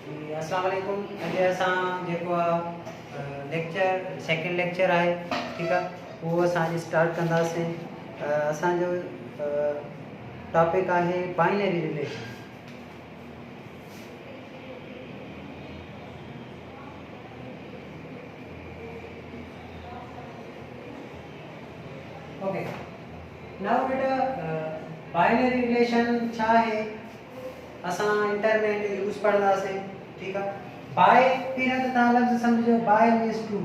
अस्सलाम वालेकुम। अॼु असां जेको लेक्चर सेकेंड लेक्चर आहे, ठीकु आहे, उहो असां अॼु स्टार्ट कंदासीं। असांजो टॉपिक आहे बाइनरी रिलेशन। ओके, नाउ बेटा बाइनरी रिलेशन छा आहे असां इंटर में यूज़ पढ़ंदासीं, ठीकु आहे। बाय पहिरियों त तव्हां लफ़्ज़ सम्झो, bi means two.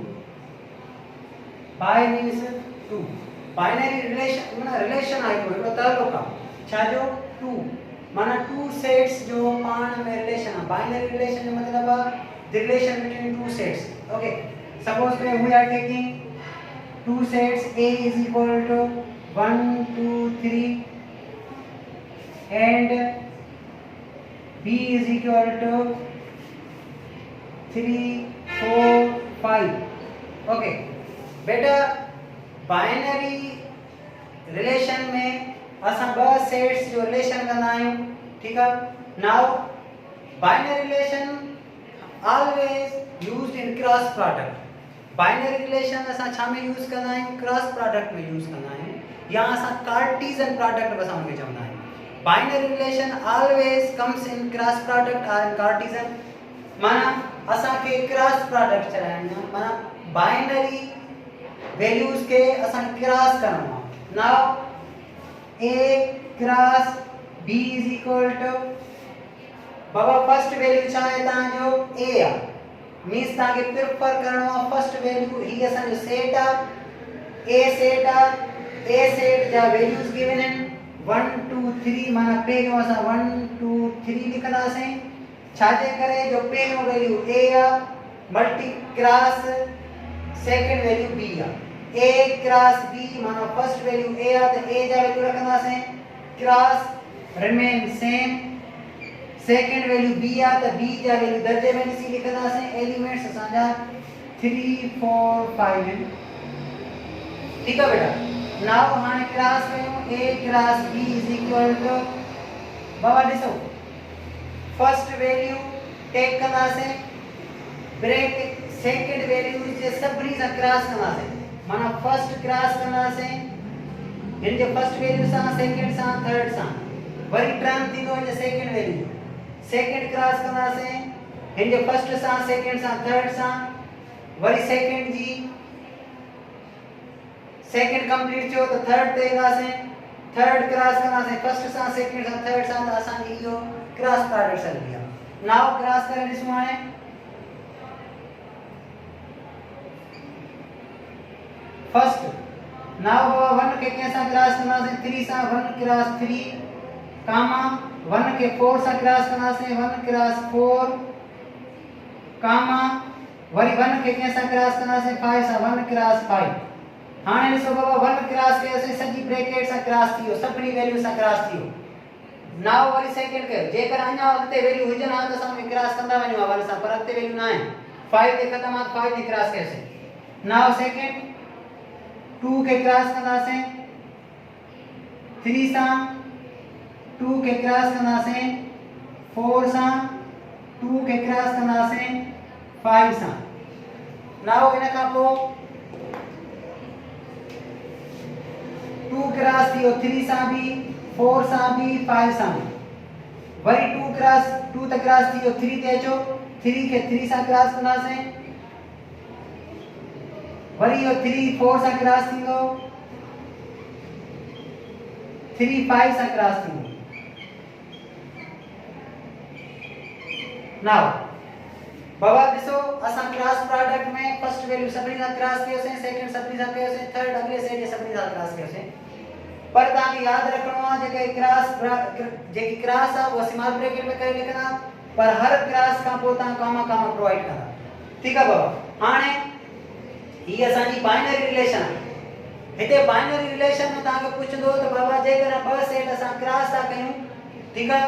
Bi means two. Binary relation माना रिलेशन आहे, हिकिड़ो ताल्लुक़ आहे छाजो, टू माना टू सेट्स जो पाण में रिलेशन आहे। बाइनरी रिलेशन जो मतिलबु आहे the relation between two sets. Okay, suppose we are taking two sets, A is equal to 1 2 3 and B is equal to 3 4 5। Okay बेटा, बाइनरी रिलेशन में असां ॿ सेट्स जो रिलेशन कंदा आहियूं, ठीकु आहे। Now binary relation always used in cross product. Binary relation असां छा में यूज़ कंदा आहियूं, क्रॉस प्रोडक्ट में यूज़ कंदा आहियूं, या असां कार्टीजन प्रोडक्ट बि असां उनखे चवंदा आहियूं। Binary relation always comes in cross product और इन कार्टीजन। माना असांखे क्रॉस प्रोडक्ट चलाइणो आहे, माना बाइनरी वैल्यूज के असां क्रॉस करणो आहे। Now A cross B is equal to, बाबा फर्स्ट वैल्यू छा आहे तव्हांजो, A आहे, मीन्स तव्हांखे प्रिफर करणो आहे फर्स्ट वैल्यू। ही असांजो सेट आहे, ए सेट आहे। ए सेट जा वैल्यूज गिवन आहिनि 1 2 3। माना पहिरियों असां 1 2 3 लिखंदासीं, छाजे करे जो पहिरियों वैल्यू ए आहे multi cross second value B आहे। ए क्रॉस बी माना फर्स्ट वैल्यू ए आहे त ए जा वैल्यू रखंदासीं, cross remain same. Second value B आहे त बी जा वैल्यू दर्जे में ॾिसी लिखंदासीं। एलिमेंट्स असांजा 3 4 5 आहिनि, ठीकु आहे बेटा। नाउ हाणे क्रॉस कयूं, A cross B is equal to, बाबा ॾिसो फर्स्ट वैल्यू टेक कंदासीं, ब्रेक सेकंड वैल्यू जे सभिनी सां क्रॉस कंदासीं। माना फर्स्ट क्रॉस कंदासीं हिन जे फर्स्ट वैल्यू सां, सेकंड सां, थर्ड सां, वरी टर्न थींदो हिन सेकंड वैल्यू। सेकंड क्रॉस कंदासीं हिन जे फर्स्ट सां, सेकंड सां, थर्ड सां, वरी सेकंड जी सेकंड कंप्लीट थियो त थर्ड ते ईंदासीं, थर्ड क्रॉस कंदासीं फर्स्ट सां, सेकंड सां, थर्ड सां, त असांजी इहो क्रॉस प्रोडक्ट हलंदी आहे। नाउ क्रॉस करे ॾिसूं हाणे, फर्स्ट नाउ बाबा 1 खे कंहिं सां क्रॉस कंदासीं, 3 सां, 1 क्रॉस 3 कामा 1 के 4 सां क्रॉस कंदासीं, 1 क्रॉस 4 कामा वरी 1 खे कंहिं सां क्रॉस कंदासीं 5 सां, 1 क्रॉस 5। हाणे ॾिसो बाबा 1 क्रॉस कयोसीं, सॼी ब्रैकेट सां क्रॉस थी वियो, सभिनी वैल्यू सां क्रॉस थी वियो। नाउ वरी सेकंड कयो, जेकर अञा अॻिते वैल्यू हुजनि हा त असां क्रॉस कंदा वञूं 1 सां, पर अॻिते वैल्यू न आहे, 5 ते ख़तम आहे, 5 ते क्रॉस कयोसीं। नाउ सेकंड 2 के क्रॉस कंदासीं 3 सां, 2 के क्रॉस कंदासीं 4 सां, 2 के क्रॉस कंदासीं 5 सां। नाउ इन खां पोइ 2 क्रॉस थियो 3 सां बि, 4 सां बि, 5 सां बि, वरी 2 क्रॉस 2 त क्रॉस थियो 3 ते अचो, 3 खे 3 सां क्रॉस कंदासीं, वरी इहो 3 4 सां क्रॉस थींदो, 3 5 सां क्रॉस थींदो। नाउ बाबा ॾिसो असां क्रॉस प्रोडक्ट में फर्स्ट वैल्यू सभिनी सां क्रॉस कयोसीं, सेकंड सभिनी सां कयोसीं, थर्ड अगले सेट जे सभिनी सां क्रॉस कयोसीं। पर तव्हांखे यादि रखिणो आहे जेकी क्रॉस आहे उहा स्मॉल ब्रैकेट में करे लिखंदा, पर हर क्रॉस खां पोइ तव्हां कामा कामा प्रोवाइड कंदा, ठीकु आहे बाबा। हाणे हीअ असांजी बाइनरी रिलेशन आहे। हिते बाइनरी रिलेशन में तव्हांखे पुछंदो त बाबा जेकर ॿ सेट असां क्रॉस था कयूं, ठीकु आहे,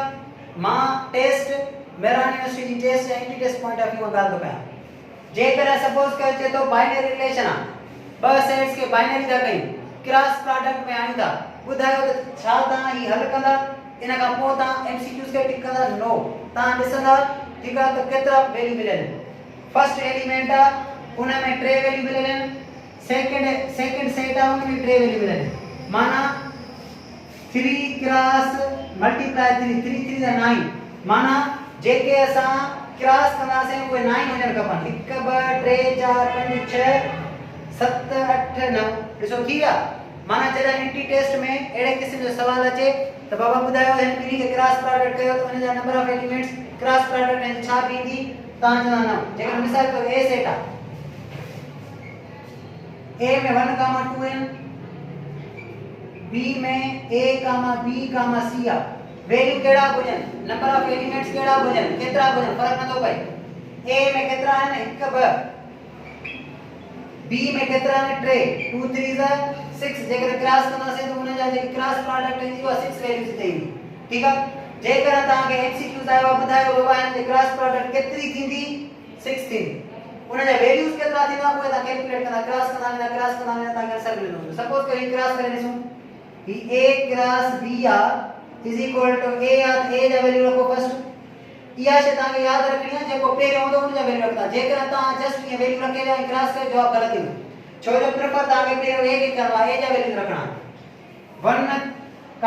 मां टेस्ट मेरान यूनिवर्सिटी जी टेस्ट या anti test point of view में ॻाल्हि थो कयां। जेकर सपोज कर चे तो बाइनरी रिलेशन आहे, ॿ सेट्स के बाइनरी था कयूं, क्रॉस प्रोडक्ट में आणींदा, ॿुधायो त छा तव्हां ही हल कंदा, इन खां पोइ तव्हां एमसीक्यूज़ खे टिक कंदा, नो, तव्हां ॾिसंदा ठीक है। तो केतरा वैल्यू मिले फर्स्ट एलिमेंट आ उन में 3 वैल्यू मिले सेकंड सेट आ उन में 3 वैल्यू मिले माना 3 क्रॉस मल्टीप्लाई 3 3 3 जा 9 माना जेके असा क्रॉस कंदा से कोई 9 हुजन खपन 1 2 3 4 5 6 7 8 9 ॾिसो थी विया माना जॾहिं एंटी टेस्ट में अहिड़े क़िस्म जो सवाल अचे त बाबा ॿुधायो हिन ॿिन्ही खे क्रॉस प्रोडक्ट कयो त उन जा number of elements cross product में छा थींदी तव्हां चवंदा न जेकर मिसाल तो ए सेट आ ए में 1 2 आहिनि बी में a b c आ वैल्यू केड़ा हुजन नंबर ऑफ एलिमेंट्स केड़ा हुजन केतरा हुजन फर्क न थो पए a में केतरा आहिनि 1 2 b में केतरा आहिनि 3 2 3 जा 6 जेकर क्रॉस कंदासीं त उन जा जे क्रॉस प्रोडक्ट ईंदी उहा 6 वैल्यूज ते ईंदी ठीक आ जेकर तव्हां खे एमसीक्यूज आयो ॿुधायो बाबा हिन जे क्रॉस प्रोडक्ट केतरी थींदी 6 थींदी उन जा वैल्यूज केतरा थींदा उहे तव्हां कैलकुलेट कंदा क्रॉस कंदा तव्हां खे आंसर मिलंदो सपोज कयो क्रॉस करे ॾिसूं ही a क्रॉस b आ इज इक्वल टू a आ a जा वैल्यू रखो फर्स्ट इहा शे तव्हां खे याद रखणी आहे जेको पहिरियों हूंदो उन जा वैल्यू रखंदा जेकर तव्हां जस्ट ये वैल्यू रखे ऐं क्रॉस करे जवाब ग़लत ईंदो छो जो प्रेफर तव्हां खे पहिरियों a खे करणो आहे a जा वैल्यू रखणा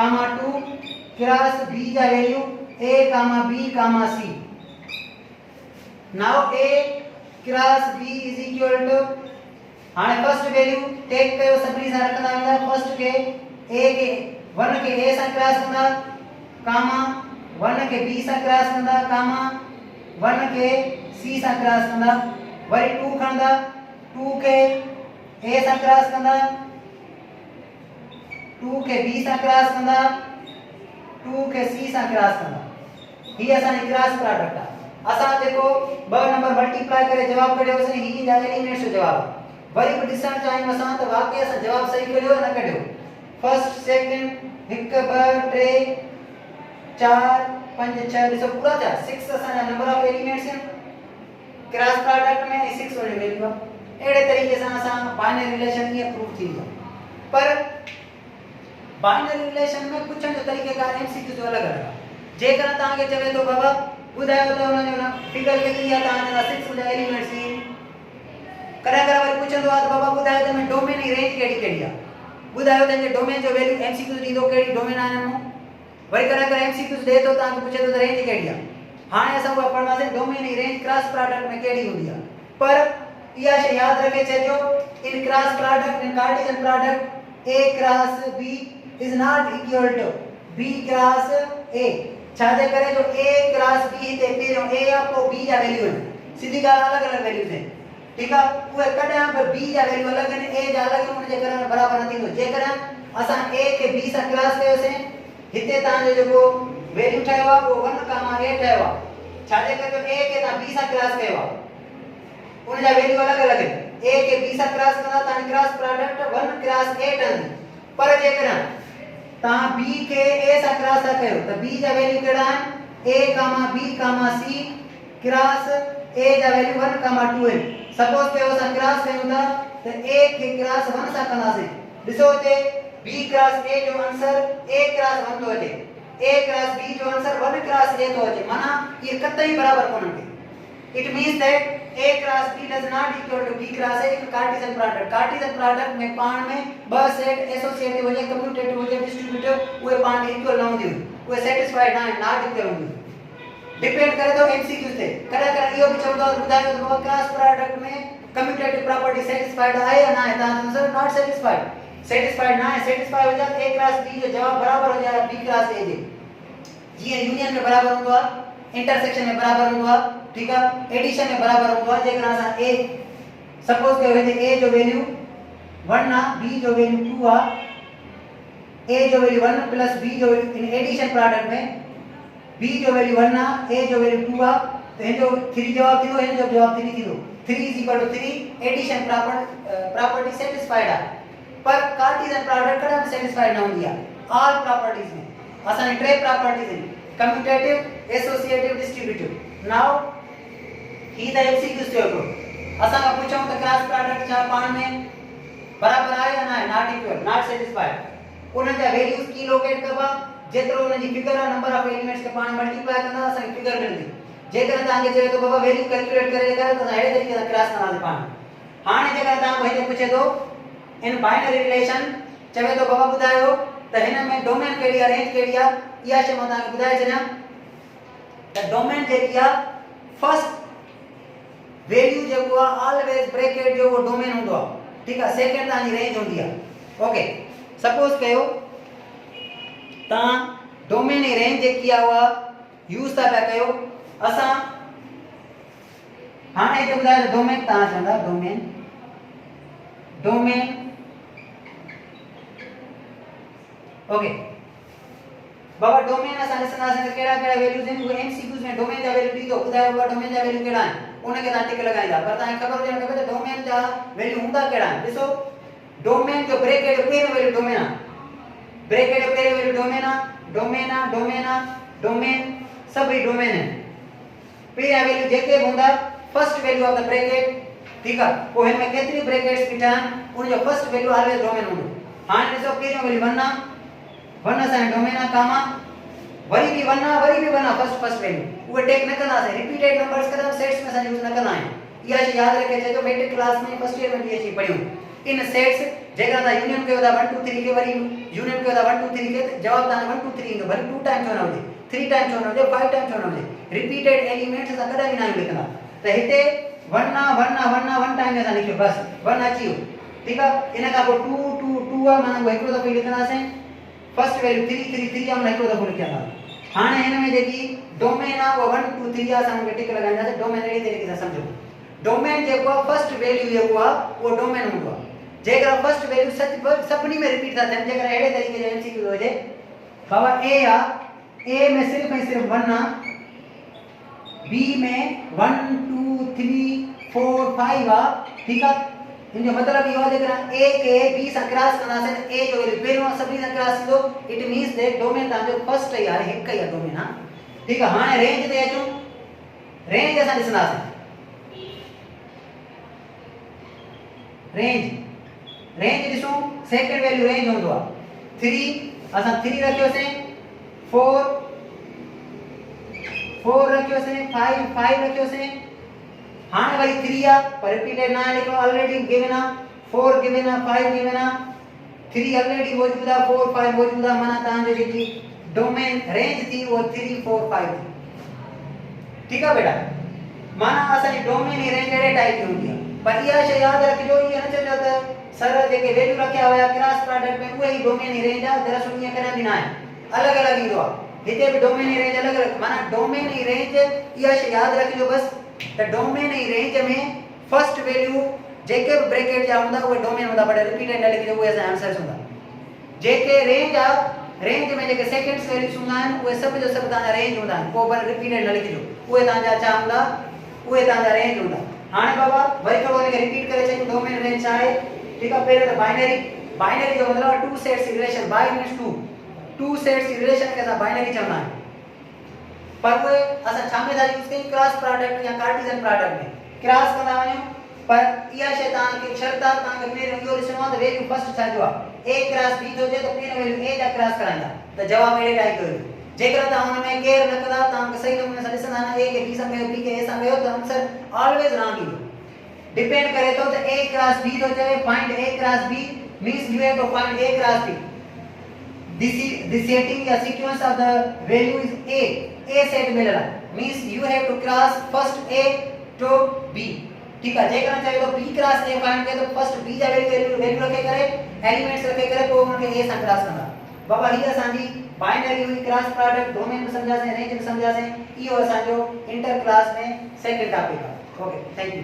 1 2 क्रॉस b जा value a b c now a cross b is equal to हाणे फर्स्ट वैल्यू टेक कयो सभी सां रखंदा वेंदा फर्स्ट के a के 1 के a सां क्रॉस कंदा कामा 1 के b सां क्रॉस कंदा कामा 1 के c सां क्रॉस कंदा वरी 2 खणदा 2 के a सां क्रॉस कंदा 2 के b सां क्रॉस कंदा 2 के c सां क्रॉस कंदा ही असांजी क्रॉस प्रोडक्ट आहे असां जेको 2 नंबर मल्टीप्लाई करे जवाब कढियोसीं ही जा एलिमेंट्स जो जवाब वरी भी ॾिसण चाहियूं असां त वाकई असां जवाब सही कढियो न कढियो फर्स्ट सेकंड 1 2 3 4 5 6 ॾिसो पूरा थिया 6 असांजा नंबर ऑफ एलिमेंट्स आहिनि क्रॉस प्रोडक्ट में 6 वञे वैल्यू आहे अहिड़े तरीक़े सां असां बाइनरी रिलेशन ईअं प्रूव थींदो पर बाइनरी रिलेशन में पुछण जो तरीक़ेकार एमसीक्यू जो अलॻि अलॻि आहे जेकर तव्हांखे चवे थो बाबा ॿुधायो त हुन जो फिगर केतिरी आहे तव्हां जा 6 जा एलिमेंट्स आहिनि कॾहिं कॾहिं वरी पुछंदो आहे त बाबा ॿुधायो त हिन डोमेन जी रेंज कहिड़ी कहिड़ी आहे ॿुधायो त हिन डोमेन जो वैल्यू एमसीक्यू ॾींदो कहिड़ी डोमेन आहे हिन में वरी कॾहिं कॾहिं एमसीक्यू ॾे थो तव्हांखे पुछे थो त रेंज कहिड़ी आहे हाणे असां उहा पढ़ंदासीं डोमेन जी रेंज क्रॉस प्रोडक्ट में कहिड़ी हूंदी आहे पर इहा शइ यादि रखे छॾियो इन क्रॉस प्रोडक्ट इन Cartesian product a cross b is not equal to b cross a छाजे करे जो a क्रॉस b हिते पहिरियों a आहे पोइ b जा वैल्यू आहिनि सीधी ॻाल्हि अलॻि अलॻि वैल्यूज़ आहिनि ठीक है उहे कॾहिं पर b जा वैल्यू अलॻि आहिनि a जा अलॻि उन जे करे बराबर न थींदो जेकर असां a खे b सां क्रॉस कयोसीं हिते तव्हांजो जेको वैल्यू ठहियो आहे उहो 1 a ठहियो आहे छाजे करे a खे तव्हां b सां क्रॉस कयो आहे उन जा वैल्यू अलॻि अलॻि आहिनि a खे b सां क्रॉस कंदा तव्हांजी क्रॉस प्रोडक्ट 1 क्रॉस a ठहंदी पर जेकर तव्हां b खे a सां क्रॉस था कयो त b जा वैल्यू कहिड़ा आहिनि a b c cross a जा वैल्यू 1 2 आहिनि सपोज कयो असां क्रॉस कयूं था त a खे क्रॉस 1 सां कंदासीं ॾिसो हिते b क्रॉस a जो आंसर a क्रॉस 1 थो अचे a क्रॉस b जो आंसर 1 क्रॉस a थो अचे माना ये कतई बराबर कोन के it means that a cross b does not equal to b cross a एक कार्टेशियन प्रोडक्ट में पाण में ॿ सेट एसोसिएटिव हुजे कम्यूटेटिव हुजे डिस्ट्रीब्यूटिव उहे पाण में इक्वल न हूंदियूं उहे सेटिस्फाइड न आहिनि नॉट इक्वल हूंदियूं डिपेंड करे तो एमसीक्यू ते कॾहिं कॾहिं इहो बि चवंदो आहे ॿुधायो त क्रॉस प्रोडक्ट में कम्यूटेटिव प्रॉपर्टी सेटिस्फाइड आहे या न आहे तव्हां आंसर नॉट सेटिस्फाइड न आहे सेटिस्फाइड हो जाए a क्रॉस b जो जवाब बराबर हो जाए b क्रॉस a जे जीअं यूनियन में बराबर हूंदो आहे इंटरसेक्शन में बराबर हूंदो आहे ठीक आहे एडिशन में बराबर हूंदो आहे जेकर असां a सपोज कयो हिते a जो वैल्यू 1 आहे b जो वैल्यू 2 आहे a जो वैल्यू 1 प्लस b जो इन एडिशन प्रोडक्ट में b जो वैल्यू 1 आहे a जो वैल्यू 2 आहे तो हिन जो 3 जवाब थींदो हिन जो जवाब 3 थींदो 3 is equal to 3 addition property satisfied आहे पर कार्टेशियन प्रोडक्ट कॾहिं बि सेटिस्फाइड न हूंदी आहे ऑल प्रॉपर्टीज में असां टे प्रॉपर्टीज आहिनि commutative associative distributive now he the MCQs थियो हिकिड़ो असां खां पुछूं त क्रॉस प्रोडक्ट छा पाण में बराबर आहे या न आहे नॉट इक्वल नॉट सेटिस्फाइड उन जा वैल्यूज की लोकेट कबा जेतिरो उन जी फिगर आहे नंबर ऑफ एलिमेंट्स के पाण मल्टीप्लाई कंदा असां फिगर मिलंदी जेकर तांगे चए तो बाबा वैल्यू कैलकुलेट करे तो अड़े तरीके सा क्रॉस करा दे पाण हाने जेकर ता भाई पूछे तो इन बाइनरी रिलेशन चवे तो बाबा बुधायो त हिन में डोमेन केड़ी है रेंज केड़ी है या शे मता बुधाए छना त डोमेन जेकी है फर्स्ट वैल्यू जो ऑलवेज ब्रैकेट जो वो डोमेन होंदो ठीक है सेकंड तानी रेंज होंदी है ओके सपोज कयो ता डोमेन ए रेंज जेकी है वो यूज ता कयो असा हाने के बुधाए डोमेन ता चंदा डोमेन ओके बाबा डोमेन असा लिसना से केड़ा केड़ा वैल्यूज हैं वो एमसीक्यूज में डोमेन जा वैल्यू दी तो बुधाए बाबा डोमेन जा वैल्यू केड़ा है उन्हें के टिक लगाइदा पर ताई खबर हुजण खपे तो डोमेन जा वैल्यू हुंदा केड़ा है ॾिसो डोमेन जो ब्रैकेट पहिरियों वैल्यू डोमेन आ ब्रैकेट जो पहिरियों वैल्यू डोमेन आ डोमेन सभी डोमेन है पहिरियां वैल्यू जेके हुंदा first value of the bracket ठीक है वो हिन में केतरी ब्रैकेट्स बीठा उन जो फर्स्ट वैल्यू ऑलवेज डोमेन हुंदो हां ॾिसो पहिरियों वैल्यू 1 आ 1 असा डोमेन आ कामा वरी भी 1 आ फर्स्ट वैल्यू वो टेक न करना से रिपीटेड नंबर्स कदम सेट्स में सा यूज न करना है या याद रखे छे जो मैट्रिक क्लास में फर्स्ट ईयर में भी अच्छी पढ़ियो इन सेट्स जेका ता यूनियन के होदा 1 2 3 के वरी यूनियन के होदा 1 2 3 के जवाब ता 1 2 3 इंदो भले 2 टाइम छो न होजे 3 टाइम छो न होजे 5 टाइम छो न होजे रिपीटेड एलिमेंट्स सा कदा भी ना लिखना त हिते 1 टाइम सा लिखियो बस 1 अची ठीक है इन का 2 माने वो एकरो दफे लिखना से फर्स्ट वैल्यू 3 हम एकरो दफे लिखया था हाने इन में जेकी डोमेन आ वो 1 2 3 आ सामने टिक लगाना से डोमेन एडी तरीके से समझो डोमेन जेको फर्स्ट वैल्यू जेको आ वो डोमेन हुंदो जेकर फर्स्ट वैल्यू सच सभनी में रिपीट था जेकर एडे तरीके से एमसीक्यू हो जे बाबा ए आ ए में सिर्फ 1 आ बी में 1 2 3 4 5 आ ठीक है इनका मतलब ये हो जेकर ए के बी से क्रॉस करना से ए जो वैल्यू पहिरों सभी से क्रॉस दो इट मींस दैट डोमेन ता जो फर्स्ट है यार एक ही डोमेन हां ठीक है हां रेंज ते अचो रेंज असा दिसना से रेंज दिसो सेकंड वैल्यू रेंज होंदो 3 असा 3 रखियो से 4 रखियो से 5 रखियो से हां वरी 3 आ पर रिपीटेड ना लिखो ऑलरेडी गिवन आ 4 गिवन आ 5 गिवन आ 3 ऑलरेडी मौजूद आ 4 5 मौजूद आ माना ता जो जी डोमेन रेंज थी वो 3 4 5 ठीक है बेटा माना असानी डोमेन ही रेंज एडे टाइप की होंदी है पर या शे याद रखियो ये न चलो त सर जेके वैल्यू रखया होया क्रॉस प्रोडक्ट में वो ही डोमेन ही रेंज आ दरअसल ये करे भी ना है अलग-अलग ही दो हिते भी डोमेन ही रेंज अलग-अलग माना डोमेन ही रेंज या शे याद रखियो बस द डोमेन ही रेंज में फर्स्ट वैल्यू जेके ब्रैकेट जा हुंदा वो डोमेन हुंदा बट रिपीटेड न लिखियो वो ऐसा आंसर हुंदा जेके रेंज आ रेंज में जेके सेकंड्स वैल्यूज हुंदा वो सब जो सब ता रेंज हुंदा को पर रिपीटेड न लिखियो वो ता जा चा हुंदा वो ता जा रेंज हुंदा हाने बाबा वरी थोड़ो ने रिपीट करे छे डोमेन रेंज आहे ठीक है पहले तो बाइनरी जो मतलब two sets relation by means two sets relation के साथ बाइनरी चलना है पर वो असा छामे था यूज कई क्रॉस प्रोडक्ट या कार्टेशियन प्रोडक्ट में क्रॉस करना वने पर या शैतान के शर्ता ता के मेरे यो लिसनो तो वैल्यू फर्स्ट था जो a क्रॉस b हो जे तो फिर वैल्यू a जा क्रॉस करांदा तो जवाब एडे टाइप कयो जेकर ता उन में केयर न कदा ता के सही नमूने से लिसना ना a के b संग b के a संग तो आंसर ऑलवेज रॉन्ग ही डिपेंड करे तो a क्रॉस b हो जाए find a cross b means you have to find a cross b this setting या sequence of the value is a set मिलेगा means you have to cross first a to b ठीक है जे करना चाहिए तो b cross a find करे तो first b जा वैल्यू रखे करे एलिमेंट्स रखे करे तो उनके a से क्रॉस करना बाबा ही असांजी बाइनरी हुई क्रॉस प्रोडक्ट डोमेन में समझा से रेंज में समझा से ई और असांजो इंटर क्लास में सेकंड टॉपिक है ओके थैंक यू